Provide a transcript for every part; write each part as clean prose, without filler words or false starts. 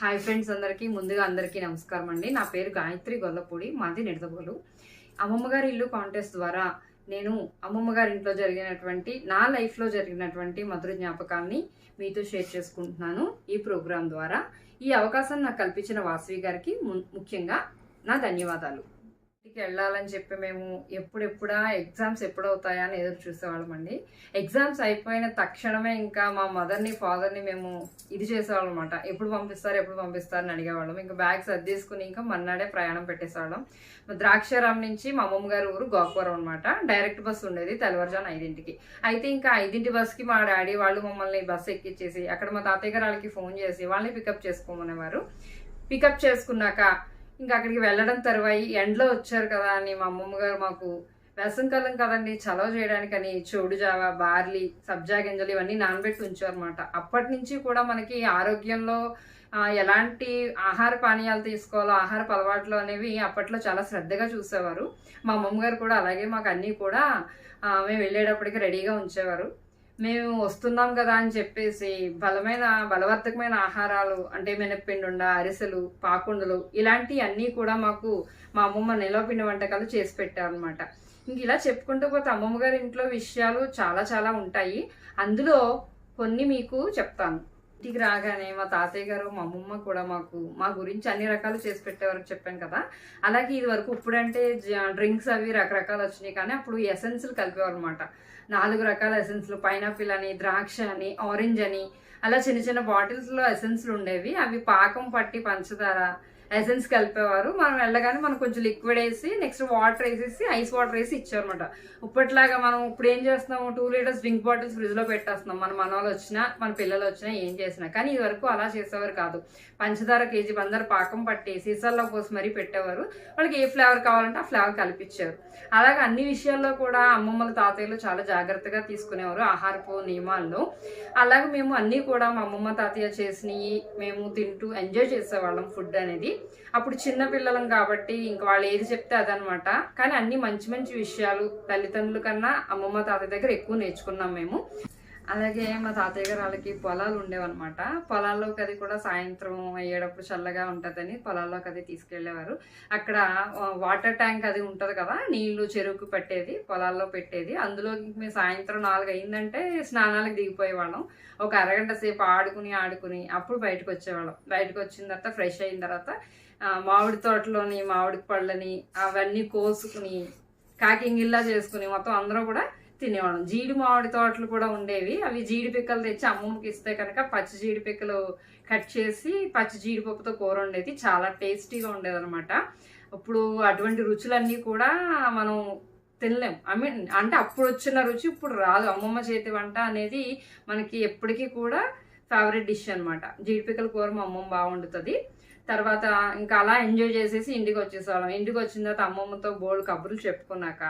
Hi friends ముందుగా అందరికీ నమస్కారం అండి. నా పేరు గాయత్రి గొల్లపూడి, మాది నిడదవోలు. అమ్మమ్మ గారి ఇల్లు కాంటెస్ట్ ద్వారా నేను అమ్మమ్మ గారి ఇంట్లో జరిగినటువంటి నా లైఫ్లో జరిగినటువంటి మధుర జ్ఞాపకాల్ని మీతో షేర్ చేసుకుంటున్నాను ఈ ప్రోగ్రాం ద్వారా. ఈ అవకాశం నాకు కల్పించిన వాసవి గారికి ముఖ్యంగా నా ధన్యవాదాలు. ఇంటికి వెళ్ళాలని చెప్పి మేము ఎప్పుడెప్పుడా ఎగ్జామ్స్ ఎప్పుడవుతాయా అని ఎదురు చూసేవాళ్ళం అండి. ఎగ్జామ్స్ అయిపోయిన తక్షణమే ఇంకా మా మదర్ని ఫాదర్ని మేము ఇది చేసేవాళ్ళం అనమాట. ఎప్పుడు పంపిస్తారు అని అడిగేవాళ్ళం. ఇంకా బ్యాగ్ సర్దేసుకుని ఇంకా మన్నాడే ప్రయాణం పెట్టేసేవాళ్ళం. ద్రాక్షారాం నుంచి మా అమ్మమ్మ గారి ఊరు గోకవరం అనమాట. డైరెక్ట్ బస్సు ఉండేది తెల్లవారుజామున 5ంటికి. అయితే ఇంకా 5ంటి బస్కి మా డాడీ వాళ్ళు మమ్మల్ని బస్సు ఎక్కిచ్చేసి అక్కడ మా తాతయ్య గారు వాళ్ళకి ఫోన్ చేసి వాళ్ళని పికప్ చేసుకోమనేవారు. పికప్ చేసుకున్నాక ఇంకా అక్కడికి వెళ్ళడం తర్వాయి ఎండలో వచ్చారు కదా అని మా అమ్మమ్మ గారు మాకు వేసవికాలం కదండి చలవ చేయడానికని చోడు జావ, బార్లీ, సబ్జా గింజలు ఇవన్నీ నానబెట్టి ఉంచారు అనమాట. అప్పటి నుంచి కూడా మనకి ఆరోగ్యంలో ఎలాంటి ఆహార పానీయాలు తీసుకోవాలో, ఆహారపు అలవాట్లు అనేవి అప్పట్లో చాలా శ్రద్ధగా చూసేవారు. మా అమ్మమ్మ గారు కూడా అలాగే మాకు అన్నీ కూడా మేము వెళ్ళేటప్పటికి రెడీగా ఉంచేవారు. మేము వస్తున్నాం కదా అని చెప్పేసి బలవర్ధకమైన ఆహారాలు అంటే మినప్పిండి, అరిసెలు, పాకుండలు ఇలాంటివి అన్నీ కూడా మాకు మా అమ్మమ్మ నిలవపిండి వంటకాలు చేసి పెట్టారనమాట. ఇంక ఇలా చెప్పుకుంటూ పోతే అమ్మమ్మ గారి ఇంట్లో విషయాలు చాలా చాలా ఉంటాయి. అందులో కొన్ని మీకు చెప్తాను. ఇంటికి రాగానే మా తాతయ్య గారు, మా అమ్మమ్మ కూడా మా గురించి అన్ని రకాలు చేసి పెట్టేవారు చెప్పాను కదా. అలాగే ఇది వరకు ఇప్పుడంటే డ్రింక్స్ అవి రకరకాలు వచ్చినాయి, కానీ అప్పుడు ఎసెన్స్లు కలిపేవారు అనమాట. 4 రకాల ఎసెన్స్లు, పైనాపిల్ అని, ద్రాక్ష అని, ఆరెంజ్ అని, అలా చిన్న చిన్న బాటిల్స్లో ఎసెన్స్లు ఉండేవి. అవి పాకం పట్టి పంచదార ఎసెన్స్ కలిపేవారు. మనం వెళ్ళగానే మనం కొంచెం లిక్విడ్ వేసి నెక్స్ట్ వాటర్ వేసేసి ఐస్ వాటర్ వేసి ఇచ్చారనమాట. ఇప్పట్లాగా మనం ఇప్పుడు ఏం చేస్తున్నాము, 2 లీటర్స్ డ్రింక్ బాటిల్స్ ఫ్రిడ్జ్లో పెట్టేస్తున్నాం. మన మనవాళ్ళు వచ్చినా మన పిల్లలు వచ్చినా ఏం చేసినా. కానీ ఇది వరకు అలా చేసేవారు కాదు. పంచదార కేజీ బందర పాకం పట్టి సీసాల్లో పోసి మరీ పెట్టేవారు. వాళ్ళకి ఏ ఫ్లేవర్ కావాలంటే ఆ ఫ్లేవర్ కల్పించారు. అలాగే అన్ని విషయాల్లో కూడా అమ్మమ్మల తాతయ్యలు చాలా జాగ్రత్తగా తీసుకునేవారు ఆహారపు నియమాల్లో. అలాగే మేము అన్నీ కూడా మా అమ్మమ్మ తాతయ్య చేసినవి మేము తింటూ ఎంజాయ్ చేసేవాళ్ళం ఫుడ్ అనేది. అప్పుడు చిన్న పిల్లలం కాబట్టి ఇంకా వాళ్ళు ఏది చెప్తే అదనమాట. కానీ అన్ని మంచి మంచి విషయాలు తల్లిదండ్రుల కన్నా అమ్మమ్మ తాతయ్య దగ్గర ఎక్కువ నేర్చుకున్నాం మేము. అలాగే మా తాతయ్య గారు వాళ్ళకి పొలాలు ఉండేవన్నమాట. పొలాల్లోకి అది కూడా సాయంత్రం అయ్యేటప్పుడు చల్లగా ఉంటుందని పొలాల్లోకి అది తీసుకెళ్లేవారు. అక్కడ వాటర్ ట్యాంక్ అది ఉంటుంది కదా, నీళ్లు చెరువుకు పట్టేది, పొలాల్లో పెట్టేది. అందులోకి మేము సాయంత్రం 4 అయిందంటే స్నానాలకు దిగిపోయేవాళ్ళం. ఒక అరగంట సేపు ఆడుకుని అప్పుడు బయటకు వచ్చేవాళ్ళం. బయటకు వచ్చిన తర్వాత ఫ్రెష్ అయిన తర్వాత మామిడి తోటలోని మామిడి పళ్ళని అవన్నీ కోసుకుని కాకింగిల్లా చేసుకుని మొత్తం అందరూ కూడా తినేవాళ్ళం. జీడి మామిడి తోటలు కూడా ఉండేవి. అవి జీడి పిక్కలు తెచ్చి అమ్మమ్మకి ఇస్తే కనుక పచ్చి జీడి పిక్కలు కట్ చేసి పచ్చి జీడిపప్పుతో కూర ఉండేది. చాలా టేస్టీగా ఉండేది అనమాట. ఇప్పుడు అటువంటి రుచులన్నీ కూడా మనం తినలేం. అంటే అప్పుడు వచ్చిన రుచి ఇప్పుడు రాదు. అమ్మమ్మ చేతి వంట అనేది మనకి ఎప్పటికీ కూడా ఫేవరెట్ డిష్ అనమాట. జీడిపిక్కల కూర మా అమ్మమ్మ బాగా వండుతుంది. తర్వాత ఇంకా అలా ఎంజాయ్ చేసేసి ఇంటికి వచ్చేసేవాళ్ళం. ఇంటికి వచ్చిన తర్వాత అమ్మమ్మతో బోల్డ్ కబుర్లు చెప్పుకున్నాక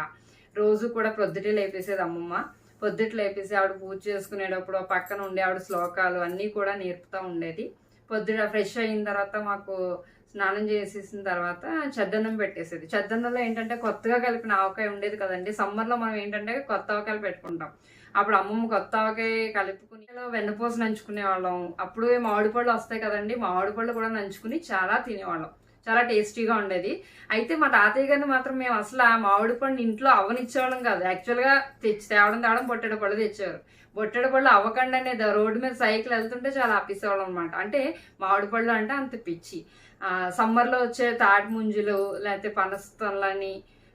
రోజు కూడా పొద్దుటే లేపేసేది అమ్మమ్మ. పొద్దుట లేపేసి ఆవిడ పూజ చేసుకునేటప్పుడు పక్కన ఉండే ఆవిడ శ్లోకాలు అన్నీ కూడా నేర్పుతూ ఉండేది. పొద్దుట ఫ్రెష్ అయిన తర్వాత మాకు స్నానం చేసేసిన తర్వాత చద్దన్నం పెట్టేసేది. చద్దన్నంలో ఏంటంటే కొత్తగా కలిపిన ఆవకాయ ఉండేది కదండి. సమ్మర్లో మనం ఏంటంటే కొత్త ఆవకాయలు పెట్టుకుంటాం. అప్పుడు అమ్మమ్మ కొత్త ఆవకాయ కలుపుకుని వెన్నపూస నంచుకునే వాళ్ళం. అప్పుడు మామిడి పళ్ళు వస్తాయి కదండి, మామిడి పళ్ళు కూడా నంచుకుని చాలా తినేవాళ్ళం. చాలా టేస్టీగా ఉండేది. అయితే మా తాతయ్య గారిని మాత్రం మేము అసలు ఆ మామిడి పండు ఇంట్లో అవ్వనిచ్చేవాళ్ళం కాదు. యాక్చువల్గా తేవడం బొట్టెడ పళ్ళు తెచ్చేవారు. బొట్టెడ పళ్ళు అవ్వకుండా అనేది రోడ్డు మీద సైకిల్ వెళ్తుంటే చాలా ఆపేసేవాళ్ళం అనమాట. అంటే మామిడి పళ్ళు అంటే అంత పిచ్చి. సమ్మర్లో వచ్చే తాటి ముంజులు, లేకపోతే పనస్తలని,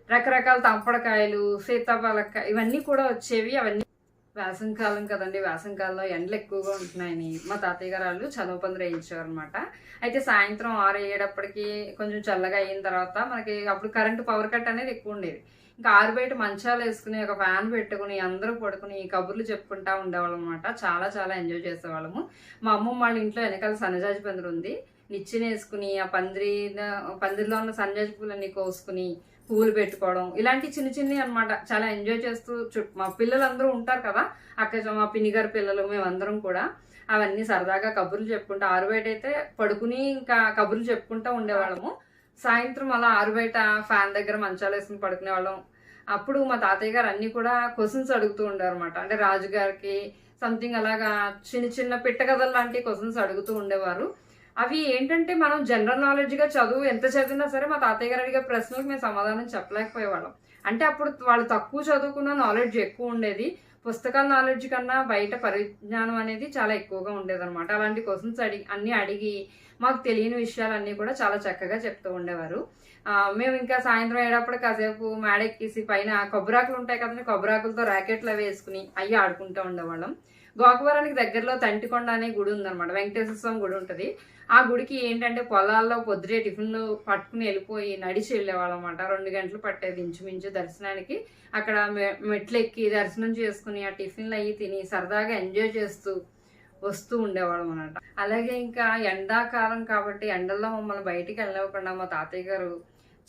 రకరకాల తంపడకాయలు, సీతాఫలకాయ ఇవన్నీ కూడా వచ్చేవి. అవన్నీ వేసవికాలం కదండి, వేసవికాలంలో ఎండలు ఎక్కువగా ఉంటున్నాయని మా తాతయ్య గారు వాళ్ళు చదువు పందులు వేయించేవారు అనమాట. అయితే సాయంత్రం 6 అయ్యేటప్పటికి కొంచెం చల్లగా అయిన తర్వాత మనకి అప్పుడు కరెంటు పవర్ కట్ అనేది ఎక్కువ ఉండేది. ఇంకా బయట మంచాలు వేసుకుని ఒక ఫ్యాన్ పెట్టుకుని అందరూ పడుకుని కబుర్లు చెప్పుకుంటా ఉండేవాళ్ళం అనమాట. చాలా చాలా ఎంజాయ్ చేసేవాళ్ళము. మా అమ్మమ్మ వాళ్ళ ఇంట్లో వెనకాల సన్నజాజి పందిరి ఉంది. నిచ్చెన వేసుకుని ఆ పందిరిలో ఉన్న సన్నజాజి పూలన్నీ కోసుకుని పువ్వులు పెట్టుకోవడం ఇలాంటి చిన్న చిన్నవి అనమాట. చాలా ఎంజాయ్ చేస్తూ మా పిల్లలందరూ ఉంటారు కదా, మా పిన్నిగారి పిల్లలు మేమందరం కూడా అవన్నీ సరదాగా కబుర్లు చెప్పుకుంటూ బయట అయితే పడుకుని ఇంకా కబుర్లు చెప్పుకుంటూ ఉండేవాళ్ళము. సాయంత్రం అలా బయట ఫ్యాన్ దగ్గర మంచాలు వేసుకుని పడుకునే వాళ్ళం. అప్పుడు మా తాతయ్య గారు అన్ని కూడా క్వశ్చన్స్ అడుగుతూ ఉండేవారు అనమాట. అంటే రాజుగారికి సంథింగ్ అలాగా చిన్న చిన్న పిట్ట కథలు లాంటి క్వశ్చన్స్ అడుగుతూ ఉండేవారు. అవి ఏంటంటే మనం జనరల్ నాలెడ్జ్గా చదువు ఎంత చదివినా సరే మా తాతయ్య గారు అడిగే ప్రశ్నలకు మేము సమాధానం చెప్పలేకపోయేవాళ్ళం. అంటే అప్పుడు వాళ్ళు తక్కువ చదువుకున్న నాలెడ్జ్ ఎక్కువ ఉండేది. పుస్తకాల నాలెడ్జ్ కన్నా బయట పరిజ్ఞానం అనేది చాలా ఎక్కువగా ఉండేదన్నమాట. అలాంటి క్వశ్చన్స్ అన్నీ అడిగి మాకు తెలియని విషయాలన్నీ కూడా చాలా చక్కగా చెప్తూ ఉండేవారు. మేము ఇంకా సాయంత్రం అయ్యేటప్పుడు కాసేపు మేడెక్కేసి పైన కొబ్బరాకులు ఉంటాయి కదండి, కొబ్బరాకులతో ర్యాకెట్లు అవి వేసుకుని అవి ఆడుకుంటూ ఉండేవాళ్ళం. గోకవరానికి దగ్గరలో తంటికొండ అనే గుడి ఉందన్నమాట, వెంకటేశ్వర స్వామి గుడి ఉంటుంది. ఆ గుడికి ఏంటంటే పొలాల్లో పొద్దుటే టిఫిన్లు పట్టుకుని వెళ్ళిపోయి నడిచి వెళ్ళేవాళ్ళం అనమాట. 2 గంటలు పట్టేది ఇంచుమించు దర్శనానికి. అక్కడ మెట్లు ఎక్కి దర్శనం చేసుకుని ఆ టిఫిన్లు అవి తిని సరదాగా ఎంజాయ్ చేస్తూ వస్తూ ఉండేవాళ్ళం అనమాట. అలాగే ఇంకా ఎండాకాలం కాబట్టి ఎండల్లో మమ్మల్ని బయటికి వెళ్ళకుండా మా తాతయ్య గారు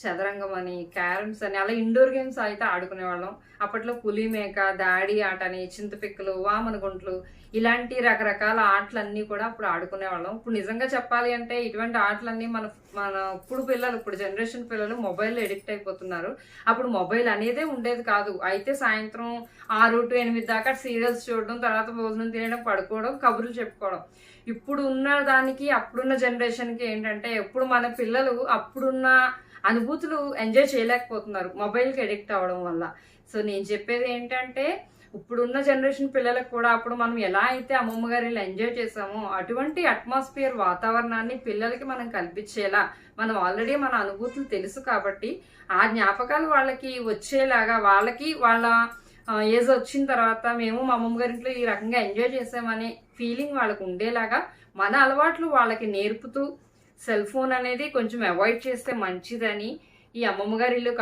చదరంగం అని, క్యారమ్స్ అని అలా ఇండోర్ గేమ్స్ అయితే ఆడుకునేవాళ్ళం. అప్పట్లో పులిమేక, దాడి ఆట అని, చింతపిక్కలు, వామన గుంట్లు ఇలాంటి రకరకాల ఆటలన్నీ కూడా అప్పుడు ఆడుకునేవాళ్ళం. ఇప్పుడు నిజంగా చెప్పాలి అంటే ఇటువంటి ఆటలన్నీ మన ఇప్పుడు జనరేషన్ పిల్లలు మొబైల్లో ఎడిక్ట్ అయిపోతున్నారు. అప్పుడు మొబైల్ అనేదే ఉండేది కాదు. అయితే సాయంత్రం 6 to 8 దాకా సీరియల్స్ చూడడం, తర్వాత భోజనం తినడం, పడుకోవడం, కబుర్లు చెప్పుకోవడం. ఇప్పుడు ఉన్న దానికి అప్పుడున్న జనరేషన్కి ఏంటంటే ఎప్పుడు మన పిల్లలు అప్పుడున్న అనుభూతులు ఎంజాయ్ చేయలేకపోతున్నారు మొబైల్కి ఎడిక్ట్ అవ్వడం వల్ల. సో నేను చెప్పేది ఏంటంటే ఇప్పుడున్న జనరేషన్ పిల్లలకు కూడా అప్పుడు మనం ఎలా అయితే అమ్మమ్మ గారు ఎంజాయ్ చేసామో అటువంటి అట్మాస్ఫియర్ వాతావరణాన్ని పిల్లలకి మనం కల్పించేలా మనం ఆల్రెడీ మన అనుభూతులు తెలుసు కాబట్టి ఆ జ్ఞాపకాలు వాళ్ళకి వచ్చేలాగా, వాళ్ళకి వాళ్ళ ఏజ్ వచ్చిన తర్వాత మేము మా అమ్మమ్మ గారింట్లో ఈ రకంగా ఎంజాయ్ చేసామనే ఫీలింగ్ వాళ్ళకు ఉండేలాగా మన అలవాట్లు వాళ్ళకి నేర్పుతూ సెల్ ఫోన్ అనేది కొంచెం అవాయిడ్ చేస్తే మంచిదని ఈ అమ్మమ్మ గారి ఇల్లు